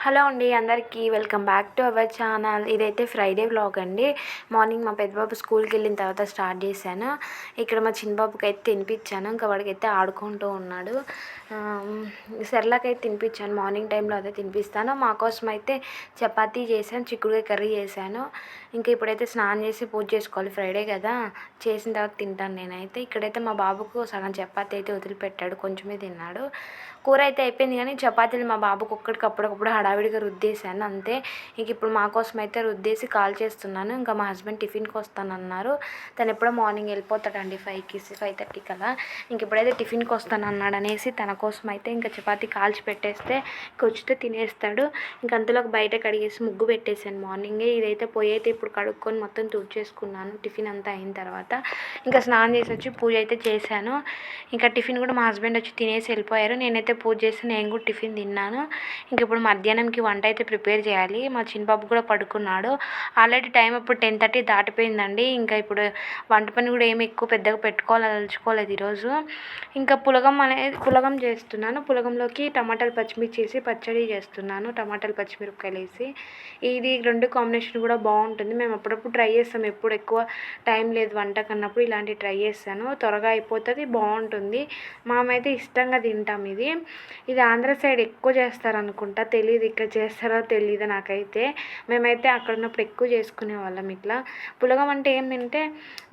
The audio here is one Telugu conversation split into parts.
హలో అండి, అందరికీ welcome back to our channel. ఇదైతే ఫ్రైడే వ్లాగ్ అండి. మార్నింగ్ మా పెద్దబాబు స్కూల్కి వెళ్ళిన తర్వాత స్టార్ట్ చేశాను. ఇక్కడ మా చిన్నబాబుకి అయితే తినిపించాను. ఇంకా వాడికైతే ఆడుకుంటూ ఉన్నాడు. సెర్లాక్ అయితే తినిపించాను. మార్నింగ్ టైంలో అదే తినిపిస్తాను. మా కోసం అయితే చపాతీ చేశాను, చిక్కుడుకాయ కర్రీ చేశాను. ఇంకా ఇప్పుడైతే స్నానం చేసి పూజ చేసుకోవాలి, ఫ్రైడే కదా. చేసిన తర్వాత తింటాను నేనైతే. ఇక్కడైతే మా బాబుకు సగం చపాతీ అయితే వదిలిపెట్టాడు, కొంచెమే తిన్నాడు. కూర అయితే అయిపోయింది, కానీ చపాతీలు మా బాబుకు ఒక్కడికి అప్పుడప్పుడు హడావిడిగా రుద్దేశాను అంతే. ఇంక ఇప్పుడు మా కోసం అయితే రుద్దేసి కాల్ చేస్తున్నాను. ఇంకా మా హస్బెండ్ టిఫిన్కి వస్తానన్నారు. తను ఎప్పుడో మార్నింగ్ వెళ్ళిపోతాడండి, 5కి 5:30 అలా. ఇంక ఇప్పుడైతే టిఫిన్కి వస్తానన్నాడు అనేసి తన కోసం అయితే ఇంకా చపాతీ కాల్చి పెట్టేస్తే కొంచెం తినేస్తాడు. ఇంక అంతలోకి బయట కడిగేసి ముగ్గు పెట్టేశాను మార్నింగే. ఇదైతే పొయ్యి అయితే ఇప్పుడు కడుక్కొని మొత్తం తుడిచేసుకున్నాను టిఫిన్ అంతా అయిన తర్వాత. ఇంకా స్నానం చేసి వచ్చి పూజ అయితే చేశాను. ఇంకా టిఫిన్ కూడా మా హస్బెండ్ వచ్చి తినేసి వెళ్ళిపోయారు. నేనైతే పూజ చేసి నేను కూడా టిఫిన్ తిన్నాను. ఇంక ఇప్పుడు మధ్యాహ్నంకి వంట అయితే ప్రిపేర్ చేయాలి. మా చిన్నబాబు కూడా పడుకున్నాడు. ఆల్రెడీ టైం ఇప్పుడు 10:30 దాటిపోయిందండి. ఇంకా ఇప్పుడు వంట పని కూడా ఏమి ఎక్కువ పెద్దగా తలుచుకోలేదు ఈరోజు. ఇంకా పులగం చేస్తున్నాను. పులగంలోకి టమాటాలు పచ్చిమిర్చి వేసి పచ్చడి చేస్తున్నాను, టమాటాలు పచ్చిమిరపకాయలు వేసి. ఇది రెండు కాంబినేషన్ కూడా బాగుంటుంది. మేము అప్పుడప్పుడు ట్రై చేస్తాం, ఎప్పుడు ఎక్కువ టైం లేదు వంట కన్నప్పుడు ఇలాంటివి ట్రై చేస్తాను. త్వరగా అయిపోతుంది, బాగుంటుంది. మేమైతే ఇష్టంగా తింటాం. ఇది ఆంధ్ర సైడ్ ఎక్కువ చేస్తారనుకుంటా, తెలియదు ఇక్కడ చేస్తారో తెలియదు నాకైతే. మేమైతే అక్కడ ఉన్నప్పుడు ఎక్కువ చేసుకునే వాళ్ళం ఇట్లా. పులగం అంటే ఏంటంటే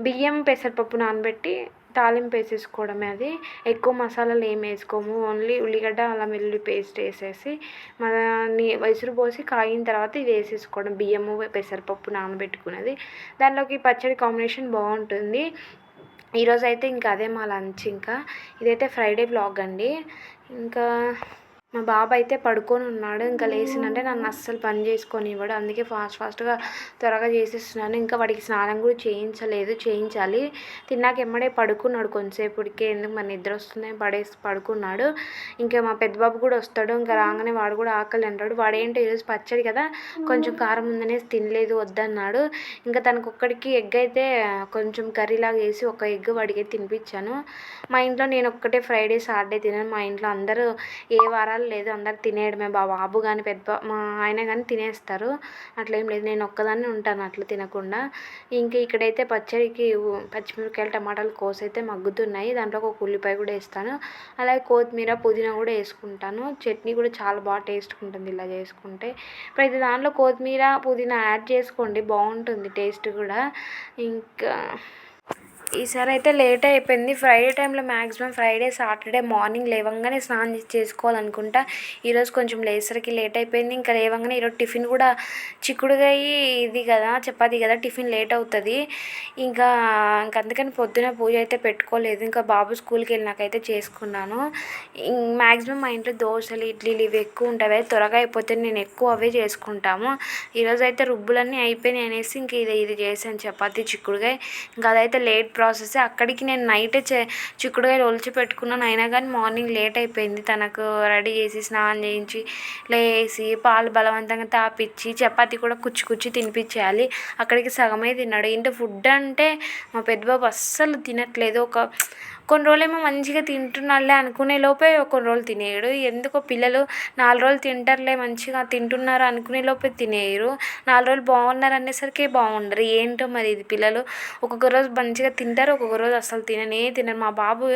బియ్యం పెసరపప్పు నానబెట్టి తాలింపు వేసేసుకోవడమే. అది ఎక్కువ మసాలాలు ఏం వేసుకోము. ఓన్లీ ఉల్లిగడ్డ అల్లం వెల్లుల్లి పేస్ట్ వేసేసి విసురు పోసి కాగిన తర్వాత ఇది వేసేసుకోవడం, బియ్యము పెసరపప్పు నానబెట్టుకున్నది. దానిలోకి పచ్చడి కాంబినేషన్ బాగుంటుంది. ఈరోజు అయితే ఇంకా అదే మా లంచ్. ఇంకా ఇదైతే ఫ్రైడే వ్లాగ్ అండి. ఇంకా మా బాబు అయితే పడుకొని ఉన్నాడు. ఇంకా లేచిందంటే నన్ను అస్సలు పని చేసుకొనివ్వడు. అందుకే ఫాస్ట్గా త్వరగా చేసేస్తున్నాను. ఇంకా వాడికి స్నానం కూడా చేయించాలి. తిన్నాక ఎమ్మడే పడుకున్నాడు కొంతసేపుడికే. ఎందుకు మరి నిద్ర వస్తుందని పడుకున్నాడు. ఇంకా మా పెద్ద బాబు కూడా వస్తాడు. ఇంకా రాగానే వాడు కూడా ఆకలి అంటాడు. వాడేంటో ఈరోజు పచ్చడి కదా కొంచెం కారం ఉందనేసి తినలేదు, వద్దన్నాడు. ఇంకా తనకు ఒక్కడికి ఎగ్ అయితే కొంచెం కర్రీలాగా వేసి ఒక ఎగ్ వాడికి తినిపించాను. మా ఇంట్లో నేను ఒక్కటే ఫ్రైడే సాటర్డే తినాను. మా ఇంట్లో అందరూ ఏ వారాలు లేదు, అందరు తినేయడమే. బాబు కానీ మా ఆయన కానీ తినేస్తారు. అట్లేం లేదు, నేను ఒక్కదాన్ని ఉంటాను అట్లా తినకుండా. ఇంక ఇక్కడైతే పచ్చడికి పచ్చిమిరపకాయలు టమాటాలు కోసి అయితే మగ్గుతున్నాయి. దాంట్లో ఒక ఉల్లిపాయ కూడా వేస్తాను. అలాగే కొత్తిమీర పుదీనా కూడా వేసుకుంటాను. చట్నీ కూడా చాలా బాగా టేస్ట్ ఉంటుంది ఇలా చేసుకుంటే. ప్రతి దాంట్లో కొత్తిమీర పుదీనా యాడ్ చేసుకోండి, బాగుంటుంది టేస్ట్ కూడా. ఇంకా ఈసారి అయితే లేట్ అయిపోయింది. ఫ్రైడే టైంలో మ్యాక్సిమం ఫ్రైడే సాటర్డే మార్నింగ్ లేవగానే స్నానం చేసుకోవాలనుకుంటా. ఈరోజు కొంచెం లేసరికి లేట్ అయిపోయింది. ఇంకా లేవగానే ఈరోజు టిఫిన్ కూడా చిక్కుడుకాయ ఇది కదా, చపాతీ కదా, టిఫిన్ లేట్ అవుతుంది. ఇంకా అందుకని పొద్దున పూజ అయితే పెట్టుకోలేదు. ఇంకా బాబు స్కూల్కి వెళ్ళినాకైతే చేసుకున్నాను. మ్యాక్సిమం మా ఇంట్లో దోశలు ఇడ్లీలు ఇవి ఎక్కువ ఉంటాయి, త్వరగా అయిపోతే నేను ఎక్కువ అవే చేసుకుంటాము. ఈరోజు అయితే రుబ్బులన్నీ అయిపోయినాయి అనేసి ఇంక ఇది చేశాను, చపాతీ చిక్కుడుకాయ. ఇంకా అదైతే లేట్ ప్రాసెస్. అక్కడికి నేను నైటే చిక్కుడుకాయలు ఒలిచి పెట్టుకున్నాను. అయినా కానీ మార్నింగ్ లేట్ అయిపోయింది. తనకు రెడీ చేసి స్నానం చేయించి లేసి పాలు బలవంతంగా తాపిచ్చి చపాతీ కూడా కుచ్చి తినిపించేయాలి. అక్కడికి సగమే తిన్నాడు. ఏంటో ఫుడ్ అంటే మా పెద్ద బాబు అస్సలు తినట్లేదు. కొన్ని రోజులేమో మంచిగా తింటున్నాడులే అనుకునే లోపే కొన్ని రోజులు తినేయడు. ఎందుకో పిల్లలు 4 రోజులు తింటారులే మంచిగా తింటున్నారు అనుకునే లోపే తినేయరు. 4 రోజులు బాగున్నారు అనేసరికి బాగుండరు. ఏంటో మరి ఇది పిల్లలు ఒక్కొక్క రోజు మంచిగా తింటారు, ఒక్కొక్క రోజు అసలు తినరు. మా బాబు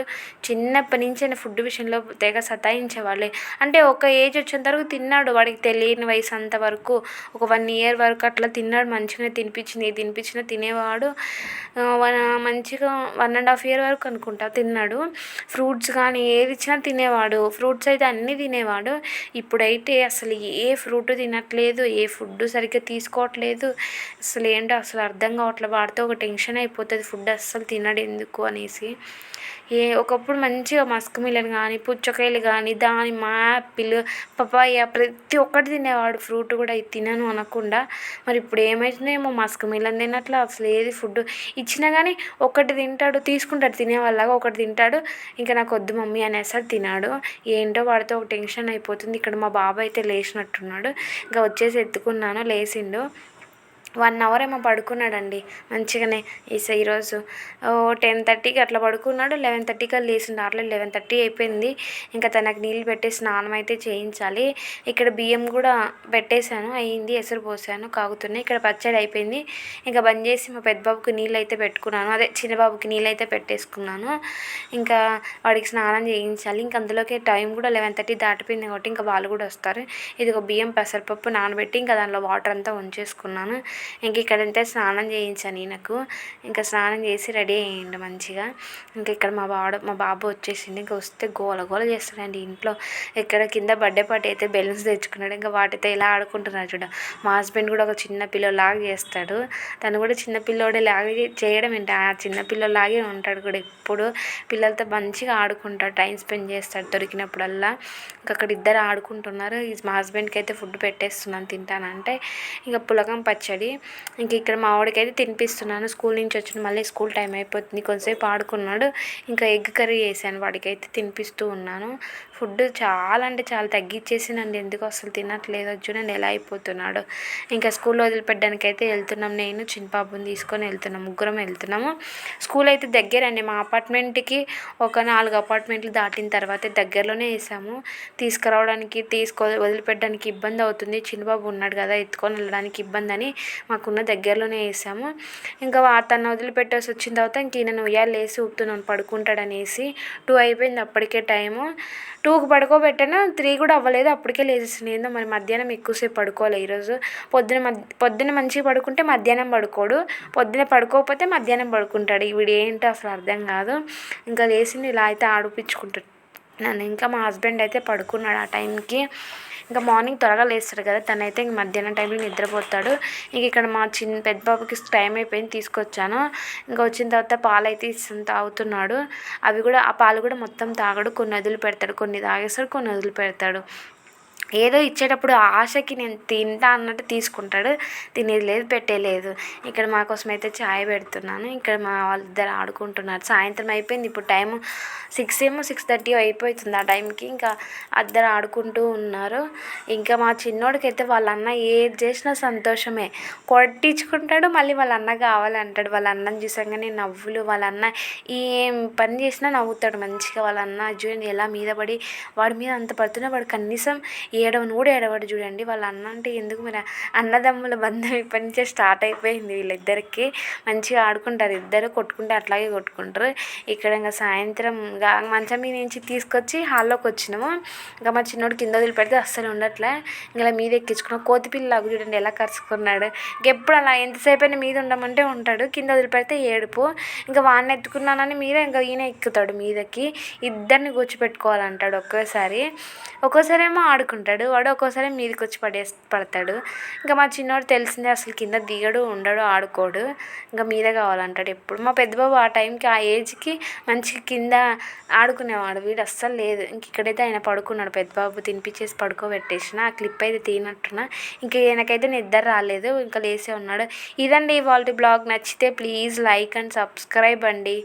చిన్నప్పటి నుంచి ఫుడ్ విషయంలో తెగ సతాయించేవాళ్ళే. అంటే ఒక ఏజ్ వచ్చేంత వరకు తిన్నాడు, వాడికి తెలియని వయసు అంతవరకు ఒక 1 year వరకు అట్లా తిన్నాడు. మంచిగా తినిపించినా తినేవాడు. మంచిగా 1.5 year వరకు అనుకుంటా తిన్నాడు. ఫ్రూట్స్ కానీ ఏది ఇచ్చినా తినేవాడు. ఫ్రూట్స్ అయితే అన్నీ తినేవాడు. ఇప్పుడైతే అసలు ఏ ఫ్రూట్ తినట్లేదు, ఏ ఫుడ్ సరిగ్గా తీసుకోవట్లేదు. అసలు ఏంటో అసలు అర్థం కావట్లేదు. వాడితో ఒక టెన్షన్ అయిపోతుంది, ఫుడ్ అస్సలు తినడు ఎందుకు అనేసి. ఒకప్పుడు మంచిగా మస్క్ మిలన్ కానీ పుచ్చకాయలు కానీ దానిమ్మ యాపిల్ పపాయ ప్రతి ఒక్కటి తినేవాడు. ఫ్రూట్ కూడా ఇది తినను అనకుండా. మరి ఇప్పుడు ఏమవుతుందేమో, మస్క్ మిలన్ తినట్లా, అసలు ఏది ఫుడ్ ఇచ్చినా కానీ ఒకటి తింటాడు, తీసుకుంటాడు తినేవాళ్ళగా, ఒకటి తింటాడు. ఇంకా నాకు వద్దు మమ్మీ అనేసరి తినాడు. ఏంటో వాడితో ఒక టెన్షన్ అయిపోతుంది. ఇక్కడ మా బాబాయ్ అయితే లేచినట్టున్నాడు. ఇంకా వచ్చేసి ఎత్తుకున్నాను, లేచిండు. 1 అవర్ ఏమో పడుకున్నాడండి మంచిగానే. ఈరోజు 10:30కి అట్లా పడుకున్నాడు. 11:30కి లేచిండు. అట్లా 11:30 అయిపోయింది. ఇంకా తనకు నీళ్ళు పెట్టి స్నానం అయితే చేయించాలి. ఇక్కడ బియ్యం కూడా పెట్టేశాను, అయ్యింది. ఎసరు పోసాను, కాగుతున్నాయి. ఇక్కడ పచ్చడి అయిపోయింది. ఇంకా బంద్ చేసి మా పెద్ద బాబుకి నీళ్ళు అయితే పెట్టుకున్నాను, అదే చిన్న బాబుకి నీళ్ళు అయితే పెట్టేసుకున్నాను. ఇంకా వాడికి స్నానం చేయించాలి. ఇంక అందులోకి టైం కూడా 11:30 దాటిపోయింది కాబట్టి ఇంకా వాళ్ళు కూడా వస్తారు. ఇదిగో బియ్యం పెసరపప్పు నానబెట్టి ఇంకా దానిలో వాటర్ అంతా ఉంచేసుకున్నాను. ఇంక ఇక్కడంతా స్నానం చేయించాను ఈయనకు. ఇంకా స్నానం చేసి రెడీ అయ్యిండు మంచిగా. ఇంకా ఇక్కడ మా బాబు వచ్చేసిండు. ఇంకా వస్తే గోల గోల చేస్తాడండి ఇంట్లో. ఇక్కడ కింద బర్త్డే పార్టీ అయితే బెలూన్స్ తెచ్చుకున్నాడు. ఇంకా వాటితో ఇలా ఆడుకుంటున్నాడు చూడ. మా హస్బెండ్ కూడా ఒక చిన్న పిల్లలాగా చేస్తాడు. తను కూడా చిన్న పిల్లోడే లాగా చేయడం ఏంటి, ఆ చిన్న పిల్లలాగే ఉంటాడు కూడా. ఎప్పుడు పిల్లలతో మంచిగా ఆడుకుంటాడు, టైం స్పెండ్ చేస్తాడు దొరికినప్పుడల్లా. ఇంకా అక్కడ ఇద్దరు ఆడుకుంటున్నారు. మా హస్బెండ్కి అయితే ఫుడ్ పెట్టేస్తున్నాను తింటానంటే. ఇంకా పులగం పచ్చడి. ఇంక ఇక్కడ మా వాడికి అయితే తినిపిస్తున్నాను. స్కూల్ నుంచి వచ్చిన మళ్ళీ స్కూల్ టైం అయిపోతుంది, కొంతసేపు ఆడుకున్నాడు. ఇంకా ఎగ్ కర్రీ చేశాను, వాడికి అయితే తినిపిస్తూ ఉన్నాను. ఫుడ్ చాలా అంటే చాలా తగ్గించేసినండి, ఎందుకు అసలు తినట్లేదు. చూడండి ఎలా అయిపోతున్నాడు. ఇంకా స్కూల్లో వదిలిపెట్టడానికి అయితే వెళ్తున్నాం. నేను చిన్న బాబుని తీసుకొని వెళ్తున్నాం, ముగ్గురం వెళ్తున్నాము. స్కూల్ అయితే దగ్గరండి, మా అపార్ట్మెంట్కి ఒక 4 అపార్ట్మెంట్లు దాటిన తర్వాత దగ్గరలోనే వేసాము. తీసుకురావడానికి వదిలిపెట్టడానికి ఇబ్బంది అవుతుంది. చిన్నబాబు ఉన్నాడు కదా, ఎత్తుకొని వెళ్ళడానికి ఇబ్బంది అని మాకున్న దగ్గరలోనే వేసాము. ఇంకా తను వదిలిపెట్టేసి వచ్చిన తర్వాత ఇంక ఈయన ఉయ్యాలు వేసి ఊపుతున్నాను పడుకుంటాడనేసి. 2 అయిపోయింది అప్పటికే టైము. 2కి పడుకోబెట్టాను, 3 కూడా అవ్వలేదు అప్పటికే లేచేసింది. ఏందో మరి మధ్యాహ్నం ఎక్కువసేపు పడుకోవాలి ఈరోజు. పొద్దున మంచిగా పడుకుంటే మధ్యాహ్నం పడుకోడు, పొద్దున పడుకోకపోతే మధ్యాహ్నం పడుకుంటాడు. వీడు ఏంటో అసలు అర్థం కాదు. ఇంకా లేచింది ఇలా అయితే ఆడిపించుకుంటాడు నన్ను. ఇంకా మా హస్బెండ్ అయితే పడుకున్నాడు ఆ టైంకి. ఇంకా మార్నింగ్ త్వరగా లేస్తాడు కదా, తనైతే ఇంక మధ్యాహ్నం టైంలో నిద్రపోతాడు. ఇంక ఇక్కడ మా పెద్ద బాబుకి టైం అయిపోయింది, తీసుకొచ్చాను. ఇంకా వచ్చిన తర్వాత పాలు అయితే తాగుతున్నాడు. అవి కూడా ఆ పాలు కూడా మొత్తం తాగడు, కొన్ని వదిలి పెడతాడు, కొన్ని తాగేస్తాడు, కొన్ని వదిలి పెడతాడు. ఏదో ఇచ్చేటప్పుడు ఆశకి నేను తింటా అన్నట్టు తీసుకుంటాడు, తినేది లేదు, పెట్టేలేదు. ఇక్కడ మా కోసం అయితే ఛాయ్ పెడుతున్నాను. ఇక్కడ మా వాళ్ళిద్దరు ఆడుకుంటున్నారు. సాయంత్రం అయిపోయింది, ఇప్పుడు టైము 6:30 అయిపోతుంది. ఆ టైంకి ఇంకా ఇద్దరు ఆడుకుంటూ ఉన్నారు. ఇంకా మా చిన్నోడికి అయితే వాళ్ళ అన్న ఏది చేసినా సంతోషమే, కొట్టించుకుంటాడు, మళ్ళీ వాళ్ళ అన్న కావాలంటాడు. వాళ్ళ అన్నని చూసాగానే నవ్వులు. వాళ్ళ అన్న ఏం పని చేసినా నవ్వుతాడు మంచిగా. వాళ్ళ అన్న చూడండి ఎలా మీద పడి వాడి మీద అంత పడుతున్నా వాడు కనీసం ఏడవను కూడా ఏడవాడు చూడండి. వాళ్ళ అన్న అంటే ఎందుకు మరి, అన్నదమ్ముల బంధం ఇప్పటి నుంచే స్టార్ట్ అయిపోయింది వీళ్ళిద్దరికి. మంచిగా ఆడుకుంటారు ఇద్దరు, కొట్టుకుంటే అట్లాగే కొట్టుకుంటారు. ఇక్కడ ఇంకా సాయంత్రం మంచం మీద నుంచి తీసుకొచ్చి హాల్లోకి వచ్చినాము. ఇంకా మా చిన్నోడు కింద వదిలిపెడితే అస్సలు ఉండట్లే. ఇంకా మీద ఎక్కించుకున్నాం. కోతిపిల్లలాగా చూడండి ఎలా కరుచుకున్నాడు. ఇంకెప్పుడు అలా ఎంతసేపు అయినా మీద ఉండమంటే ఉంటాడు, కింద వదిలిపెడితే ఏడుపు. ఇంకా వాడిని ఎత్తుకున్నానని మీద ఇంకా ఈయన ఎక్కుతాడు మీదకి. ఇద్దరిని కూర్చోపెట్టుకోవాలంటాడు ఒక్కోసారి ఏమో ఆడుకుంటాడు వాడు, ఒక్కోసారి మీదకి వచ్చి పడతాడు. ఇంకా మా చిన్నోడు తెలిసిందే, అసలు కింద దిగడు, ఉండడు, ఆడుకోడు, ఇంకా మీద కావాలంటాడు ఎప్పుడు. మా పెద్దబాబు ఆ టైంకి ఆ ఏజ్కి మంచిగా కింద ఆడుకునేవాడు, వీడు అస్సలు లేదు. ఇంక ఇక్కడైతే ఆయన పడుకున్నాడు, పెద్దబాబు తినిపించేసి పడుకోబెట్టేసిన. ఆ క్లిప్ అయితే తీనట్టున్నా. ఇంకా ఈయనకైతే నిద్ర రాలేదు, ఇంకా లేసే ఉన్నాడు. ఇదండి ఇవాళ బ్లాగ్. నచ్చితే ప్లీజ్ లైక్ అండ్ సబ్స్క్రైబ్ అండి.